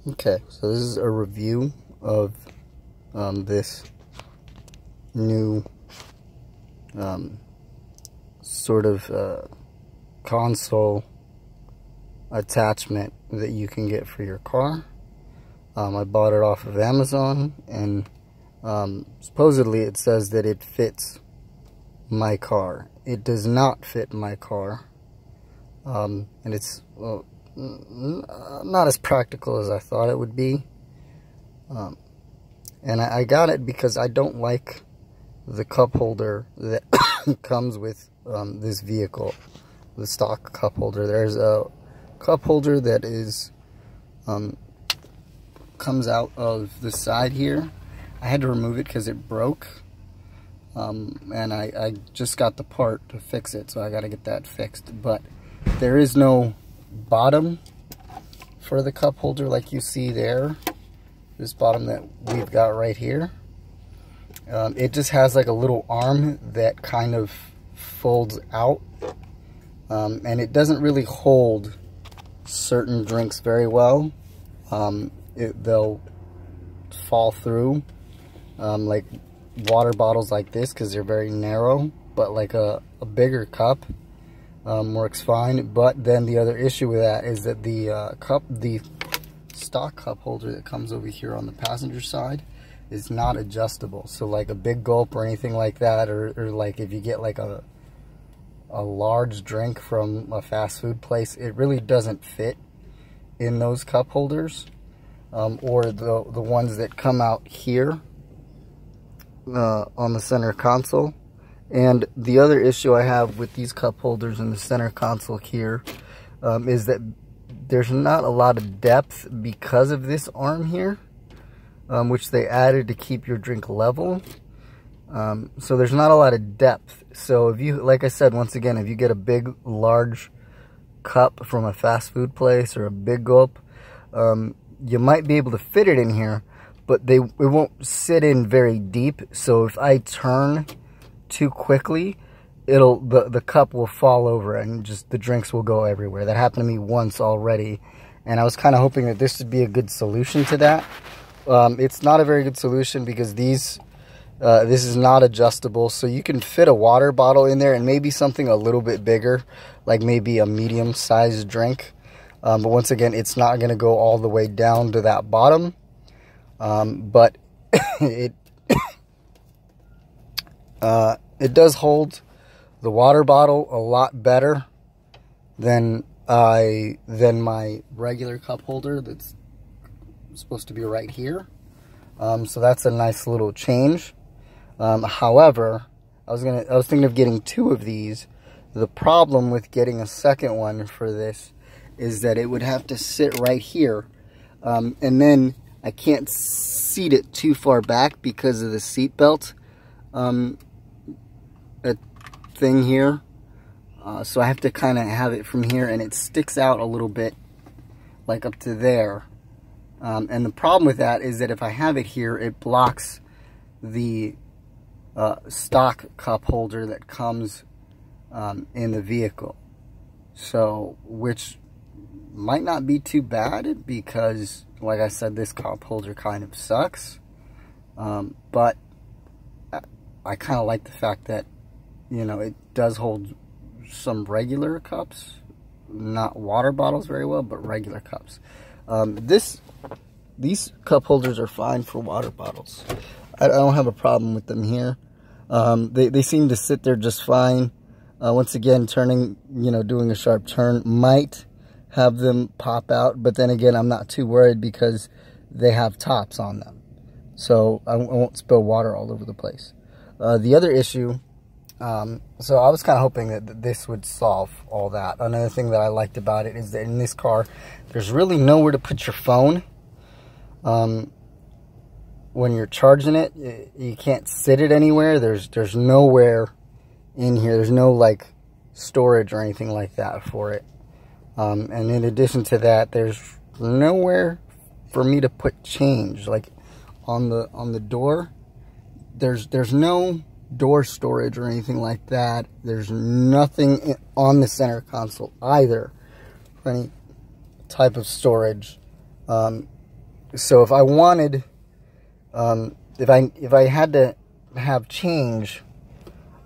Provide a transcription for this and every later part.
Okay, so this is a review of this new sort of console attachment that you can get for your car. I bought it off of Amazon, and supposedly it says that it fits my car. It does not fit my car, and it's not as practical as I thought it would be. And I got it because I don't like the cup holder that comes with this vehicle, the stock cup holder. There's a cup holder that is comes out of the side here. I had to remove it because it broke, and I just got the part to fix it, so I got to get that fixed. But there is no bottom for the cup holder like you see there. This bottom that we've got right here, it just has like a little arm that kind of folds out, and it doesn't really hold certain drinks very well. They'll fall through, like water bottles like this, because they're very narrow, but like a bigger cup works fine. But then the other issue with that is that the stock cup holder that comes over here on the passenger side is not adjustable. So like a big gulp or anything like that, or like if you get like a large drink from a fast food place, it really doesn't fit in those cup holders, or the ones that come out here on the center console. And the other issue I have with these cup holders in the center console here is that there's not a lot of depth because of this arm here, which they added to keep your drink level. So there's not a lot of depth. So if you, like I said, once again, if you get a big, large cup from a fast food place or a big gulp, you might be able to fit it in here, but it won't sit in very deep. So if I turn too quickly, the cup will fall over and just the drinks will go everywhere. That happened to me once already, and I was kind of hoping that this would be a good solution to that. It's not a very good solution because this is not adjustable, so you can fit a water bottle in there and maybe something a little bit bigger, like maybe a medium-sized drink. But once again, it's not going to go all the way down to that bottom. But it does hold the water bottle a lot better than my regular cup holder that's supposed to be right here. So that's a nice little change. However, I was thinking of getting 2 of these. The problem with getting a second one for this is that it would have to sit right here, and then I can't seat it too far back because of the seat belt thing here. So I have to kind of have it from here, and it sticks out a little bit, like up to there. And the problem with that is that if I have it here, it blocks the stock cup holder that comes in the vehicle. So, which might not be too bad because, like I said, this cup holder kind of sucks. But I kind of like the fact that, you know, it does hold some regular cups, not water bottles very well, but regular cups. These cup holders are fine for water bottles. I don't have a problem with them here. They seem to sit there just fine. Once again, turning, you know, doing a sharp turn might have them pop out, but then again, I'm not too worried because they have tops on them, so I won't spill water all over the place. The other issue, so I was kind of hoping that this would solve all that. Another thing that I liked about it is that in this car, there's really nowhere to put your phone. When you're charging it, you can't sit it anywhere. There's nowhere in here. There's no like storage or anything like that for it. And in addition to that, there's nowhere for me to put change. Like on the door, there's no door storage or anything like that. There's nothing on the center console either for any type of storage. So if I wanted, if I had to have change,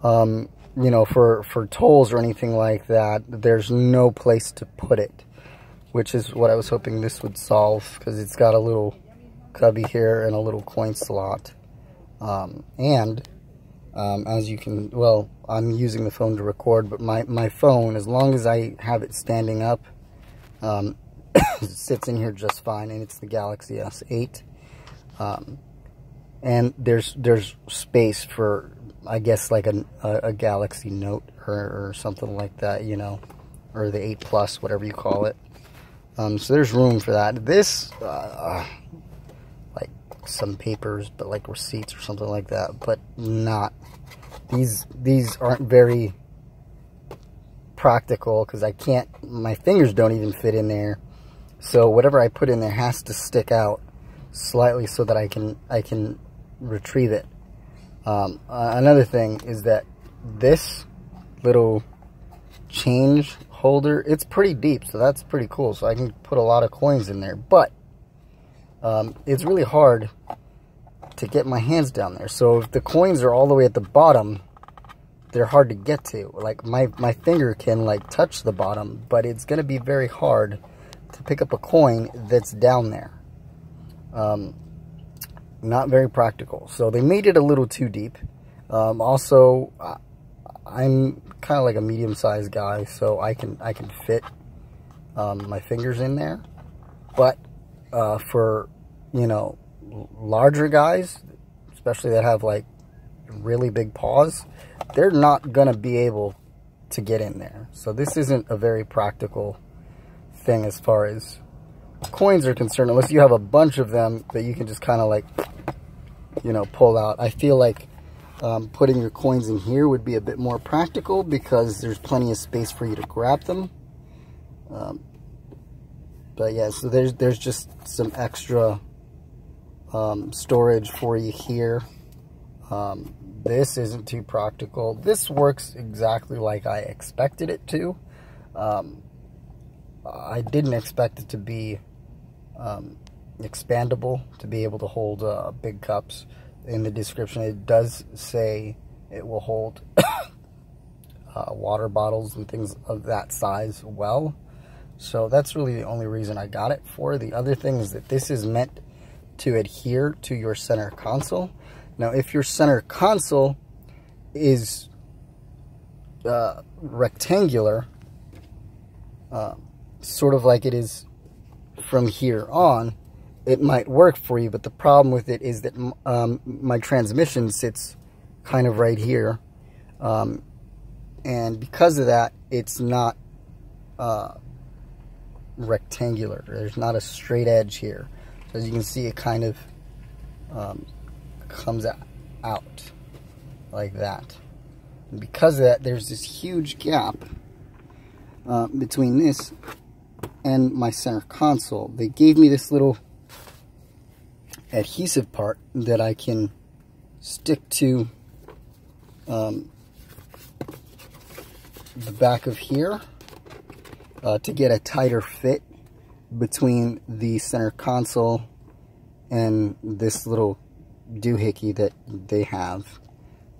you know, for tolls or anything like that, there's no place to put it, which is what I was hoping this would solve, because it's got a little cubby here and a little coin slot. As you can, well, I'm using the phone to record, but my phone, as long as I have it standing up, it sits in here just fine, and it's the Galaxy S8. And there's space for, I guess, like a Galaxy Note or something like that, you know, or the 8 Plus, whatever you call it. So there's room for that. This, like some papers, but like receipts or something like that, but not, these aren't very practical, because I can't, my fingers don't even fit in there. So whatever I put in there has to stick out slightly so that I can retrieve it. Another thing is that this little change holder, it's pretty deep, so that's pretty cool. So I can put a lot of coins in there, but it's really hard to get my hands down there. So if the coins are all the way at the bottom, they're hard to get to. Like my finger can like touch the bottom, but it's gonna be very hard to pick up a coin that's down there. Not very practical. So they made it a little too deep. Also, I'm kind of like a medium-sized guy, so I can fit my fingers in there. But for, you know, larger guys, especially that have like really big paws, they're not gonna be able to get in there. So this isn't a very practical thing as far as coins are concerned, unless you have a bunch of them that you can just kind of like, you know, pull out. I feel like putting your coins in here would be a bit more practical, because there's plenty of space for you to grab them. But yeah, so there's just some extra storage for you here. This isn't too practical. This works exactly like I expected it to. I didn't expect it to be expandable, to be able to hold big cups. In the description, it does say it will hold water bottles and things of that size well. So that's really the only reason I got it for. The other thing is that this is meant to adhere to your center console. Now, if your center console is rectangular, sort of like it is from here on, it might work for you. But the problem with it is that my transmission sits kind of right here, and because of that, it's not rectangular. There's not a straight edge here. So as you can see, it kind of comes out like that. And because of that, there's this huge gap between this and my center console. They gave me this little adhesive part that I can stick to the back of here to get a tighter fit between the center console and this little doohickey that they have.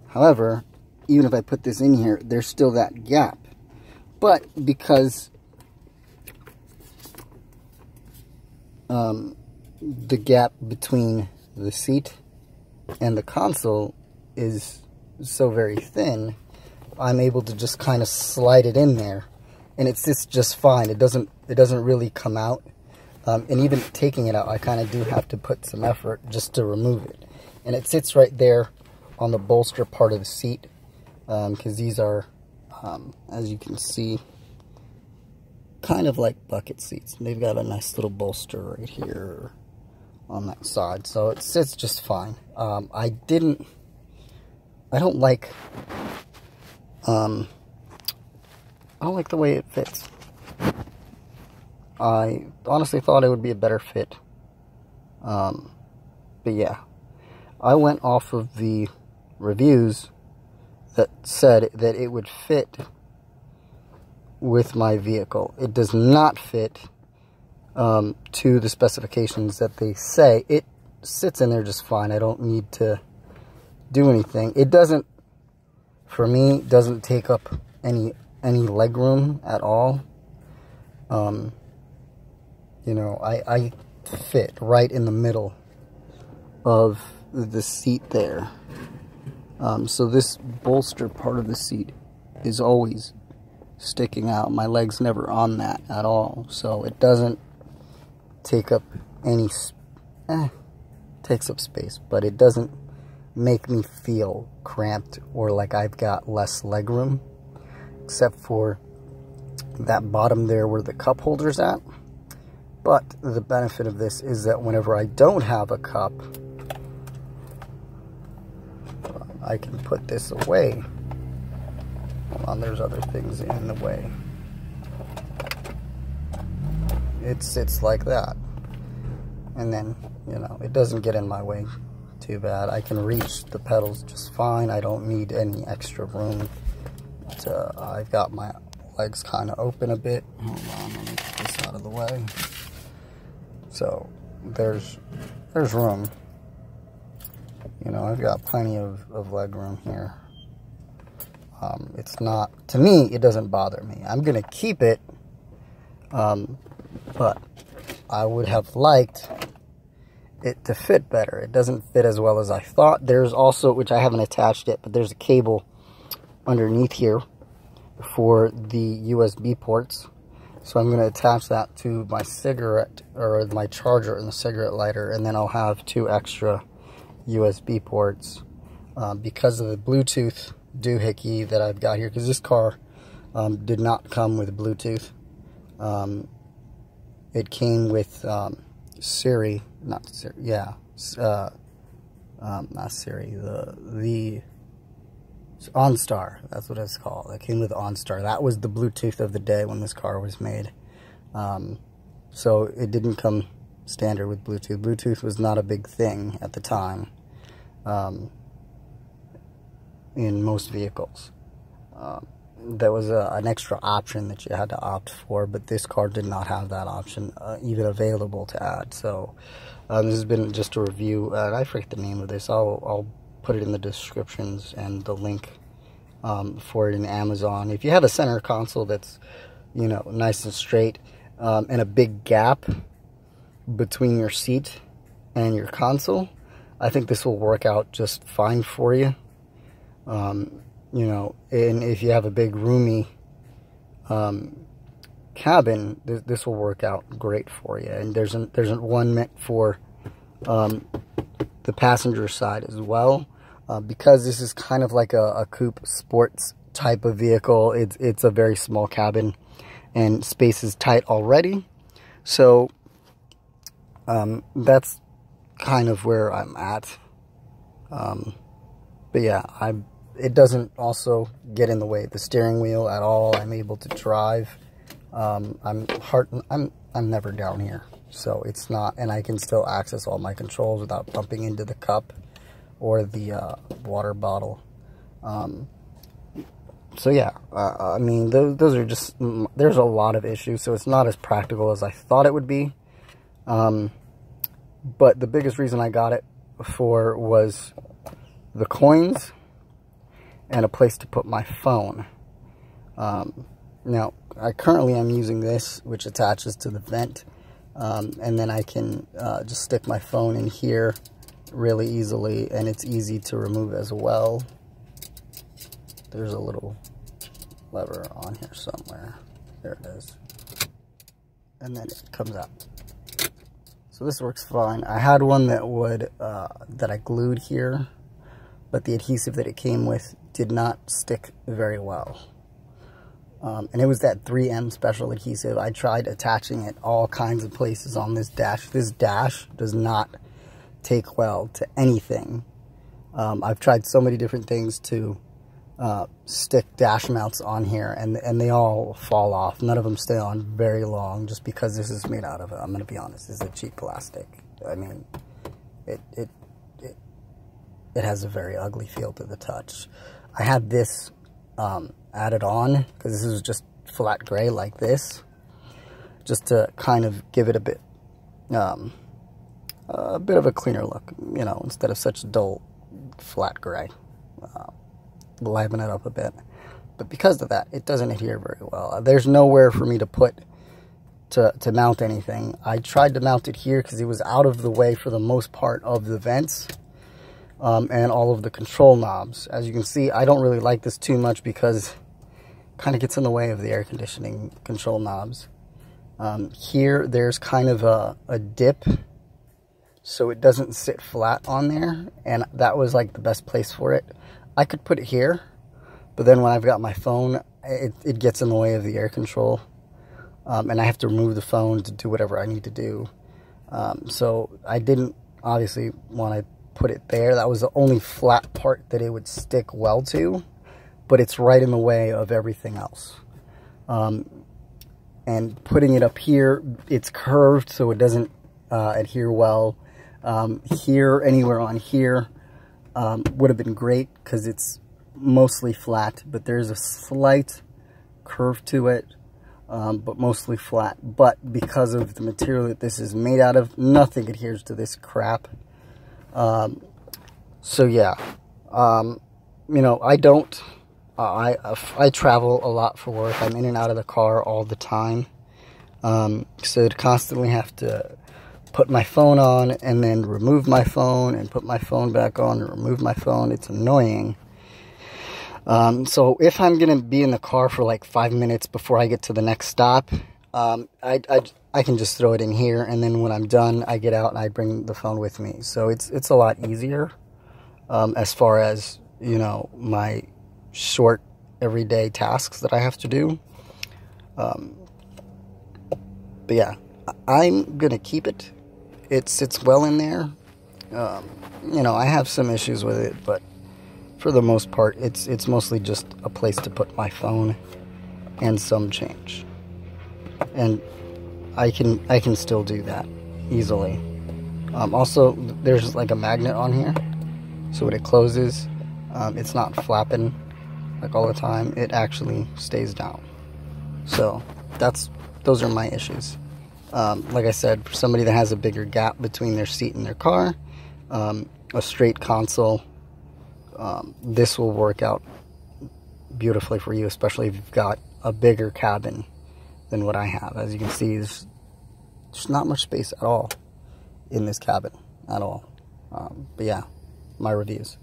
However, even if I put this in here, there's still that gap. But because the gap between the seat and the console is so very thin, I'm able to just kind of slide it in there, and it sits just fine. It doesn't really come out, and even taking it out, I kind of do have to put some effort just to remove it. And it sits right there on the bolster part of the seat, because these are, as you can see, kind of like bucket seats. They've got a nice little bolster right here on that side, so it sits just fine. I don't like the way it fits. I honestly thought it would be a better fit, but yeah, I went off of the reviews that said that it would fit with my vehicle. It does not fit to the specifications that they say, it sits in there just fine. I don't need to do anything. It doesn't, for me, doesn't take up any leg room at all. You know, I fit right in the middle of the seat there. So this bolster part of the seat is always sticking out. My leg's never on that at all. So it doesn't take up any, takes up space, but it doesn't make me feel cramped or like I've got less leg room, except for that bottom there where the cup holder's at. But the benefit of this is that whenever I don't have a cup, I can put this away. Hold on, there's other things in the way. It sits like that. And then, you know, it doesn't get in my way too bad. I can reach the pedals just fine. I don't need any extra room. I've got my legs kind of open a bit. Hold on, let me get this out of the way. So there's room. You know, I've got plenty of leg room here. It's not, to me, it doesn't bother me. I'm gonna keep it, but I would have liked it to fit better. It doesn't fit as well as I thought. There's also, which I haven't attached it, but there's a cable underneath here for the USB ports. So I'm going to attach that to my cigarette, or my charger and the cigarette lighter, and then I'll have 2 extra USB ports because of the Bluetooth doohickey that I've got here, because this car did not come with Bluetooth. It came with Siri, not Siri, yeah, not Siri, the OnStar, that's what it's called. It came with OnStar. That was the Bluetooth of the day when this car was made. So it didn't come standard with Bluetooth. Bluetooth was not a big thing at the time in most vehicles. There was an extra option that you had to opt for, but this car did not have that option even available to add. So this has been just a review. I forget the name of this. I'll put it in the descriptions and the link for it in Amazon. If you have a center console that's, you know, nice and straight, and a big gap between your seat and your console, I think this will work out just fine for you. You know, and if you have a big roomy cabin, this will work out great for you. And there's one meant for the passenger side as well, because this is kind of like a coupe sports type of vehicle. It's a very small cabin and space is tight already, so that's kind of where I'm at. But yeah, it doesn't also get in the way of the steering wheel at all. I'm able to drive. I'm never down here, so it's not, and I can still access all my controls without bumping into the cup or the water bottle. So yeah, I mean, those are just, there's a lot of issues, so it's not as practical as I thought it would be. But the biggest reason I got it for was the coins and a place to put my phone. Now, I currently am using this, which attaches to the vent, and then I can just stick my phone in here really easily, and it's easy to remove as well. There's a little lever on here somewhere. There it is. And then it comes out. So this works fine. I had one that would, that I glued here, but the adhesive that it came with did not stick very well. And it was that 3M special adhesive. I tried attaching it all kinds of places on this dash. This dash does not take well to anything. I've tried so many different things to stick dash mounts on here, and they all fall off. None of them stay on very long just because this is made out of, I'm going to be honest, this is a cheap plastic. I mean, it has a very ugly feel to the touch. I had this added on because this is just flat gray like this, just to kind of give it a bit of a cleaner look, you know, instead of such dull flat gray. Liven it up a bit. But because of that, it doesn't adhere very well. There's nowhere for me to put to mount anything. I tried to mount it here because it was out of the way for the most part of the vents and all of the control knobs. As you can see, I don't really like this too much because it kind of gets in the way of the air conditioning control knobs. Here, there's kind of a dip, so it doesn't sit flat on there, and that was like the best place for it. I could put it here, but then when I've got my phone, it gets in the way of the air control. And I have to remove the phone to do whatever I need to do. So I didn't obviously want to put it there. That was the only flat part that it would stick well to, but it's right in the way of everything else. And putting it up here, it's curved, so it doesn't adhere well. Here, anywhere on here, would have been great because it's mostly flat, but there's a slight curve to it. But mostly flat. But because of the material that this is made out of, nothing adheres to this crap. So yeah, you know, I travel a lot for work. I'm in and out of the car all the time. So to constantly have to put my phone on and then remove my phone and put my phone back on and remove my phone, it's annoying. So if I'm going to be in the car for like 5 minutes before I get to the next stop, I can just throw it in here, and then when I'm done, I get out and I bring the phone with me. So it's a lot easier, as far as, you know, my short everyday tasks that I have to do. But yeah, I'm going to keep it. It sits well in there. You know, I have some issues with it, but for the most part, it's mostly just a place to put my phone and some change. And I can still do that easily. Also, there's like a magnet on here, so when it closes, it's not flapping like all the time. It actually stays down. So those are my issues. Like I said, for somebody that has a bigger gap between their seat and their car, a straight console, this will work out beautifully for you, especially if you've got a bigger cabin than what I have. As you can see, there's not much space at all in this cabin at all. But yeah, my reviews.